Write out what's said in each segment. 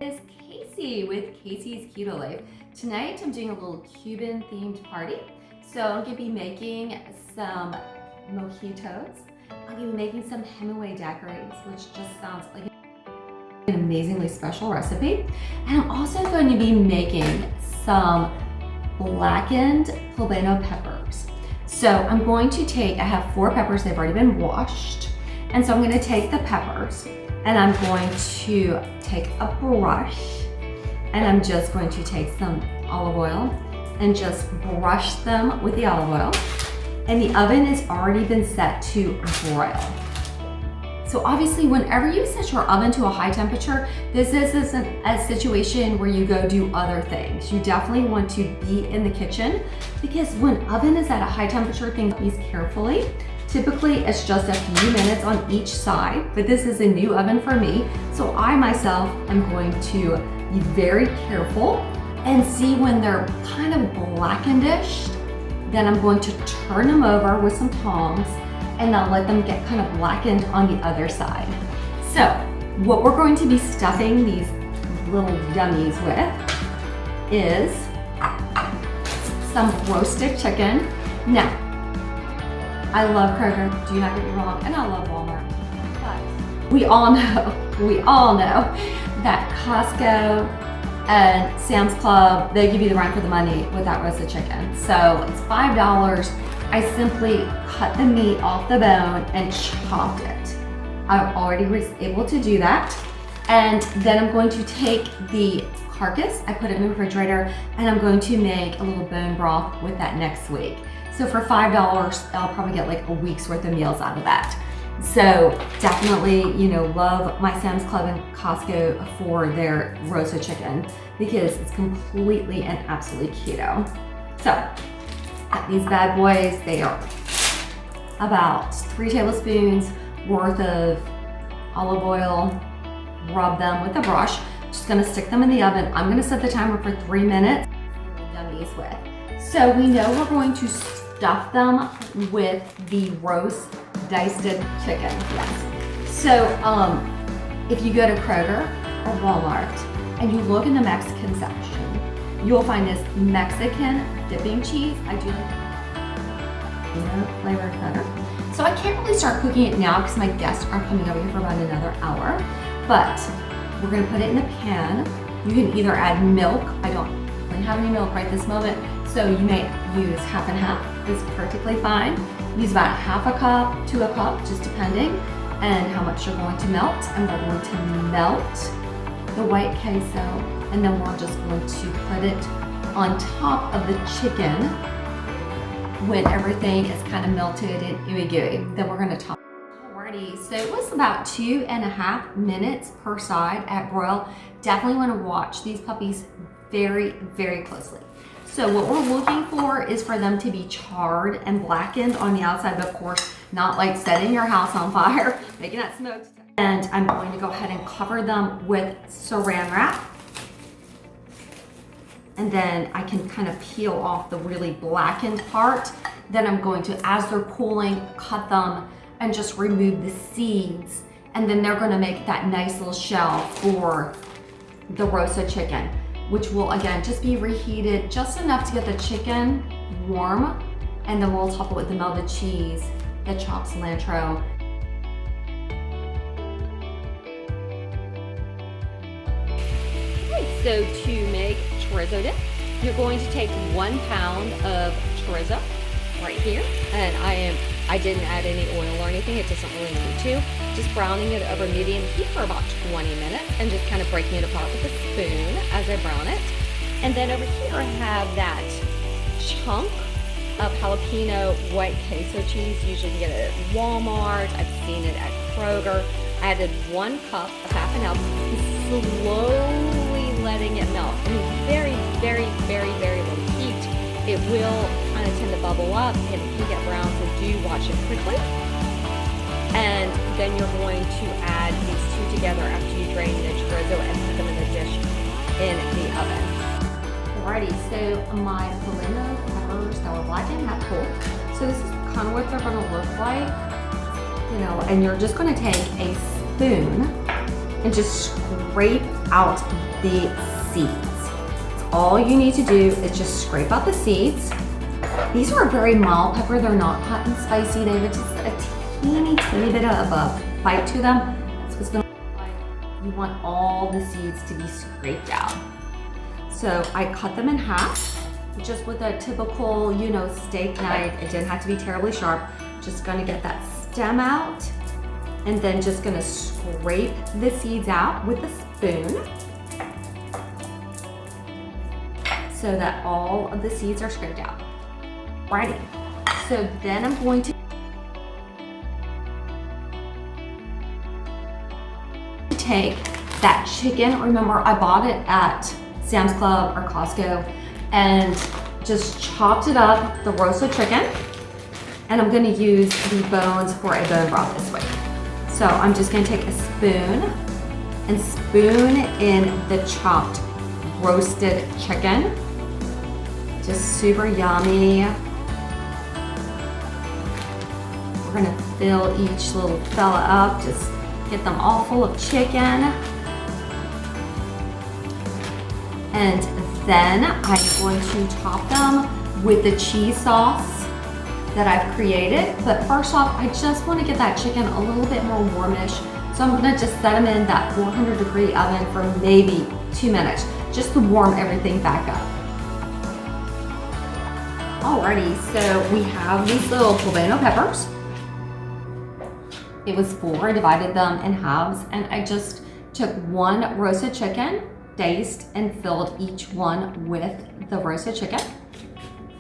It's Casey with Casey's Keto Life. Tonight I'm doing a little Cuban themed party. So I'm gonna be making some mojitos. I'm gonna be making some Hemingway daiquiris, which just sounds like an amazingly special recipe. And I'm also going to be making some blackened Poblano peppers. So I'm going to take, I have 4 peppers, they've already been washed. And so I'm gonna take the peppers and I'm going to take a brush and I'm just going to take some olive oil and just brush them with the olive oil. And the oven has already been set to broil. So obviously whenever you set your oven to a high temperature, this isn't a situation where you go do other things. You definitely want to be in the kitchen because when oven is at a high temperature, things use carefully. Typically, it's just a few minutes on each side, but this is a new oven for me. So I myself am going to be very careful and see when they're kind of blackened-ish. Then I'm going to turn them over with some tongs and I'll let them get kind of blackened on the other side. So what we're going to be stuffing these little dummies with is some roasted chicken. Now, I love Kroger, do not get me wrong, and I love Walmart. But we all know that Costco and Sam's Club, they give you the run for the money with that roasted chicken. So it's $5. I simply cut the meat off the bone and chopped it. I already was able to do that. And then I'm going to take the carcass, I put it in the refrigerator, and I'm going to make a little bone broth with that next week. So for $5, I'll probably get like a week's worth of meals out of that. So definitely, love my Sam's Club and Costco for their roasted chicken because it's completely and absolutely keto. So these bad boys, they are about 3 tablespoons worth of olive oil. Rub them with a brush. Just gonna stick them in the oven. I'm gonna set the timer for 3 minutes. Dummies with. So we know we're going to stuff them with the roast diced chicken. Yes. So if you go to Kroger or Walmart and you look in the Mexican section, you'll find this Mexican dipping cheese. I do like flavored better. So I can't really start cooking it now because my guests are coming over here for about another hour. But we're gonna put it in a pan. You can either add milk. I don't really have any milk right this moment. So you may use half and half. It's perfectly fine. Use about half a cup to a cup, just depending, and how much you're going to melt. And we're going to melt the white queso, and then we're just going to put it on top of the chicken when everything is kind of melted and ooey gooey. Then we're gonna top. Alrighty, so it was about 2.5 minutes per side at broil. Definitely wanna watch these puppies very, very closely. So what we're looking for is for them to be charred and blackened on the outside, but of course, not like setting your house on fire, making that smoke. And I'm going to go ahead and cover them with saran wrap. And then I can kind of peel off the really blackened part. Then I'm going to, as they're cooling, cut them and just remove the seeds. And then they're gonna make that nice little shell for the roasted chicken, which will again just be reheated just enough to get the chicken warm, and then we'll top it with the melted cheese, the chopped cilantro. Okay, so to make chorizo dip, you're going to take 1 pound of chorizo right here, and I didn't add any oil or anything, it doesn't really need to. Just browning it over medium heat for about 20 minutes and just kind of breaking it apart with a spoon as I brown it. And then over here I have that chunk of jalapeno white queso cheese. Usually you get it at Walmart, I've seen it at Kroger. I added 1 cup of half an ounce, slowly letting it melt. I mean, very, very, very, very low heat. It will kind of tend to bubble up and it can get brown, so do watch it quickly. And then you're going to add these 2 together after you drain the chorizo and put them in the dish in the oven. Alrighty, so my Poblano peppers that were blackened have cooled. So this is kind of what they're gonna look like, and you're just gonna take a spoon and just scrape out the seeds. All you need to do is just scrape out the seeds. These are a very mild pepper. They're not hot and spicy. They have just a teeny bit of a bite to them. So it's gonna look like you want all the seeds to be scraped out. So I cut them in half, just with a typical, steak knife. It didn't have to be terribly sharp. Just gonna get that stem out, and then just gonna scrape the seeds out with a spoon so that all of the seeds are scraped out. Alrighty, so then I'm going to take that chicken. Remember, I bought it at Sam's Club or Costco and just chopped it up, the roasted chicken, and I'm gonna use the bones for a bone broth this week. So I'm just gonna take a spoon and spoon in the chopped roasted chicken. Just super yummy. We're gonna fill each little fella up, just get them all full of chicken. And then I'm going to top them with the cheese sauce that I've created. But first off, I just want to get that chicken a little bit more warmish. So I'm gonna just set them in that 400-degree oven for maybe 2 minutes, just to warm everything back up. Alrighty, so we have these little Poblano peppers. It was 4, I divided them in halves, and I just took 1 roasted chicken, diced and filled each one with the roasted chicken.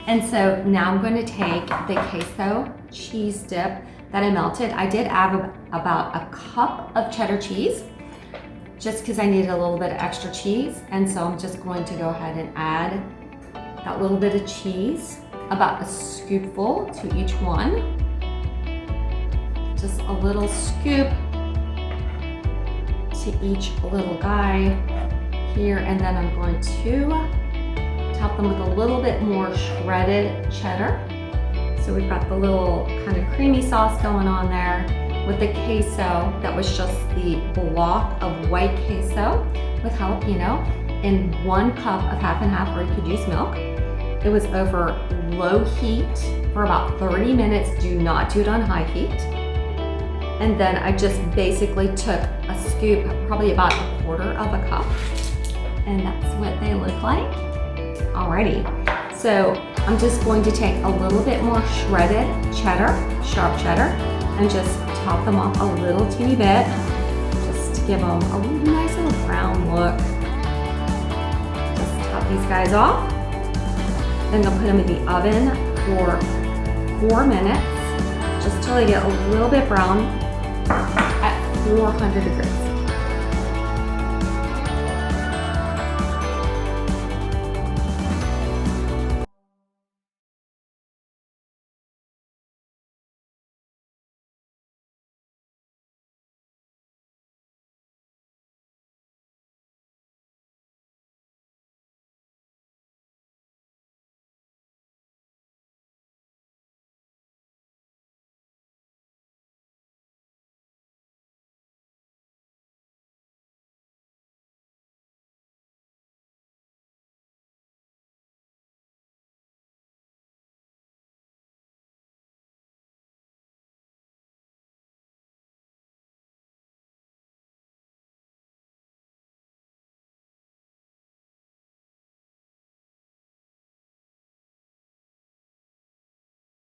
And so now I'm going to take the queso cheese dip that I melted. I did add about a cup of cheddar cheese, just because I needed a little bit of extra cheese. And so I'm just going to go ahead and add that little bit of cheese, about a scoopful to each one. Just a little scoop to each little guy here, and then I'm going to top them with a little bit more shredded cheddar. So we've got the little kind of creamy sauce going on there with the queso that was just the block of white queso with jalapeno in 1 cup of half and half, or you could use milk. It was over low heat for about 30 minutes. Do not do it on high heat. And then I just basically took a scoop, probably about 1/4 of a cup, and that's what they look like. Alrighty, so I'm just going to take a little bit more shredded cheddar, sharp cheddar, and just top them off a little teeny bit, just to give them a nice little brown look. Just top these guys off. Then I'll put them in the oven for 4 minutes, just till they get a little bit brown at 400 degrees.